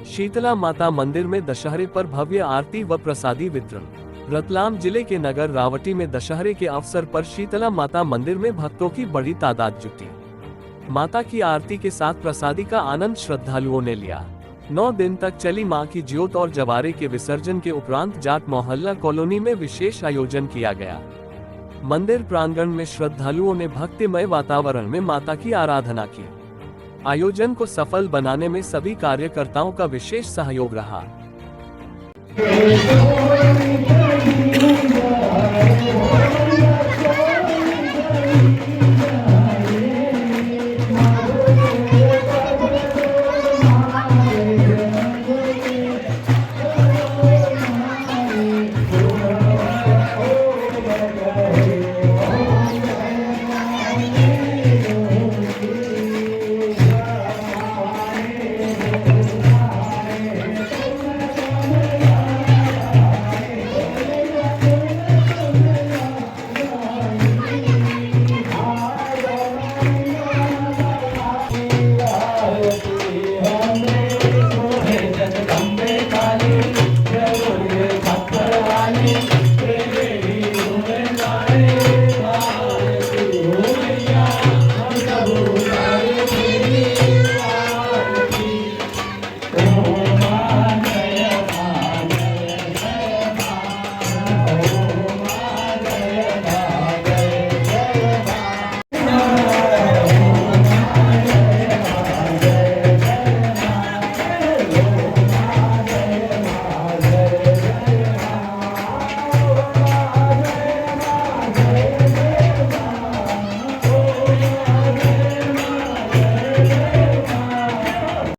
शीतला माता मंदिर में दशहरे पर भव्य आरती व प्रसादी वितरण। रतलाम जिले के नगर रावटी में दशहरे के अवसर पर शीतला माता मंदिर में भक्तों की बड़ी तादाद जुटी। माता की आरती के साथ प्रसादी का आनंद श्रद्धालुओं ने लिया। 9 दिन तक चली मां की ज्योत और जवारे के विसर्जन के उपरांत जाट मोहल्ला कॉलोनी में विशेष आयोजन किया गया। मंदिर प्रांगण में श्रद्धालुओं ने भक्तिमय वातावरण में माता की आराधना की। आयोजन को सफल बनाने में सभी कार्यकर्ताओं का विशेष सहयोग रहा।